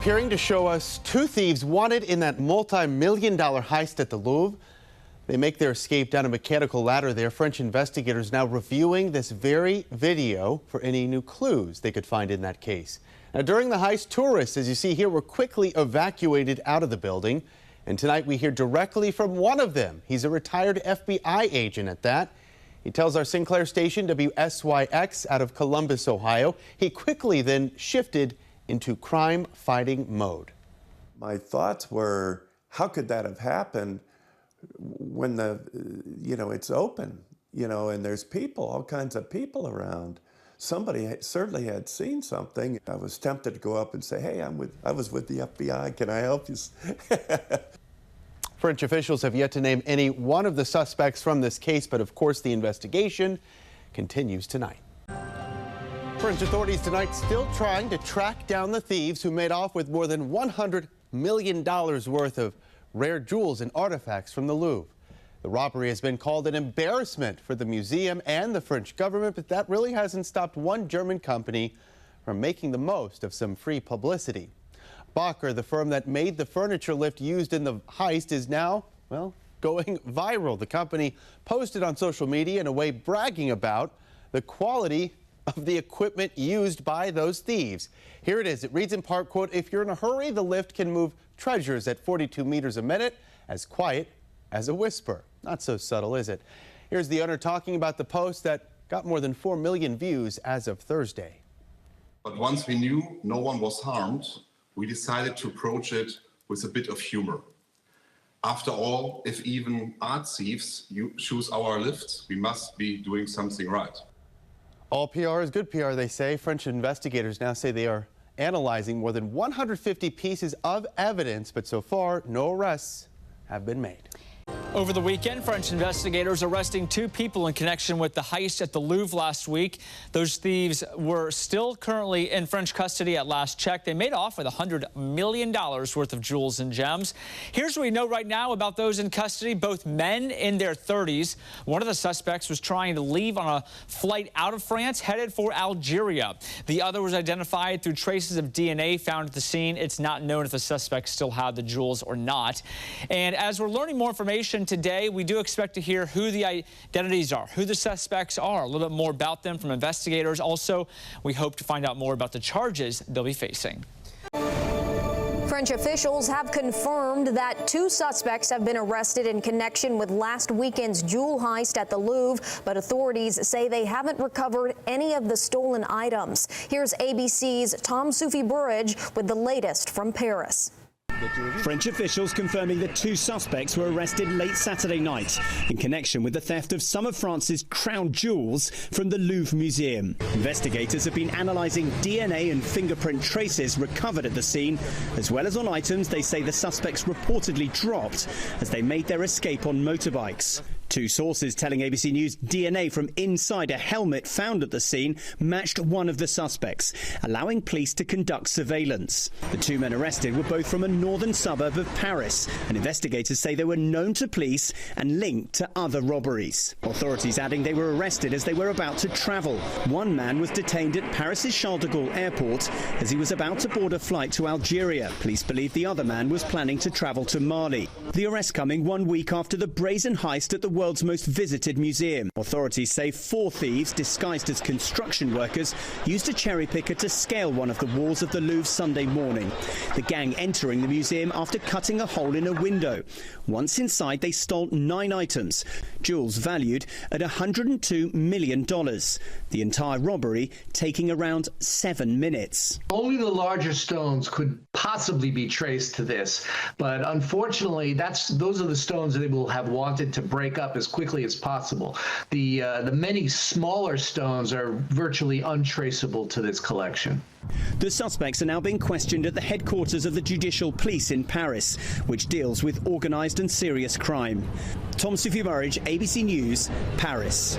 disappearing to show us two thieves wanted in that multi-million-dollar heist at the Louvre. They make their escape down a mechanical ladder there. French investigators now reviewing this very video for any new clues they could find in that case. Now, during the heist, tourists, as you see here, were quickly evacuated out of the building. And tonight we hear directly from one of them. He's a retired FBI agent at that. He tells our Sinclair station, WSYX, out of Columbus, Ohio, he quickly then shifted into crime-fighting mode. My thoughts were, how could that have happened when it's open, and there's people, all kinds of people around. Somebody certainly had seen something. I was tempted to go up and say, hey, I was with the FBI, can I help you? French officials have yet to name any one of the suspects from this case, but of course the investigation continues tonight. French authorities tonight still trying to track down the thieves who made off with more than $100 million worth of rare jewels and artifacts from the Louvre. The robbery has been called an embarrassment for the museum and the French government, but that really hasn't stopped one German company from making the most of some free publicity. Bacher, the firm that made the furniture lift used in the heist, is now, well, going viral. The company posted on social media in a way bragging about the quality of the equipment used by those thieves. Here it is. It reads in part, quote, if you're in a hurry, the lift can move treasures at 42 meters a minute, as quiet as a whisper. Not so subtle, is it? Here's the owner talking about the post that got more than 4 million views as of Thursday. But once we knew no one was harmed, we decided to approach it with a bit of humor. After all, if even art thieves choose our lifts, we must be doing something right. All PR is good PR, they say. French investigators now say they are analyzing more than 150 pieces of evidence, but so far, no arrests have been made. Over the weekend, French investigators arresting 2 people in connection with the heist at the Louvre last week. Those thieves were still currently in French custody at last check. They made off with $100 million worth of jewels and gems. Here's what we know right now about those in custody, both men in their 30s. One of the suspects was trying to leave on a flight out of France, headed for Algeria. The other was identified through traces of DNA found at the scene. It's not known if the suspect still had the jewels or not. And as we're learning more information today, we do expect to hear who the identities are, who the suspects are, a little bit more about them from investigators. Also, we hope to find out more about the charges they'll be facing. French officials have confirmed that 2 suspects have been arrested in connection with last weekend's jewel heist at the Louvre, but authorities say they haven't recovered any of the stolen items. Here's ABC's Tom Soufi-Burridge with the latest from Paris. French officials confirming the 2 suspects were arrested late Saturday night in connection with the theft of some of France's crown jewels from the Louvre Museum. Investigators have been analysing DNA and fingerprint traces recovered at the scene, as well as on items they say the suspects reportedly dropped as they made their escape on motorbikes. 2 sources telling ABC News DNA from inside a helmet found at the scene matched one of the suspects, allowing police to conduct surveillance. The 2 men arrested were both from a northern suburb of Paris, and investigators say they were known to police and linked to other robberies. Authorities adding they were arrested as they were about to travel. One man was detained at Paris's Charles de Gaulle airport as he was about to board a flight to Algeria. Police believe the other man was planning to travel to Mali. The arrest coming 1 week after the brazen heist at the world's most visited museum. Authorities say 4 thieves disguised as construction workers used a cherry picker to scale one of the walls of the Louvre Sunday morning. The gang entering the museum after cutting a hole in a window. Once inside, they stole 9 items, jewels valued at $102 million. The entire robbery taking around 7 minutes. Only the larger stones could possibly be traced to this, but unfortunately, those are the stones they will have wanted to break up as quickly as possible. The many smaller stones are virtually untraceable to this collection. The suspects are now being questioned at the headquarters of the Judicial Police in Paris, which deals with organised and serious crime. Tom Soufi-Burridge, ABC News, Paris.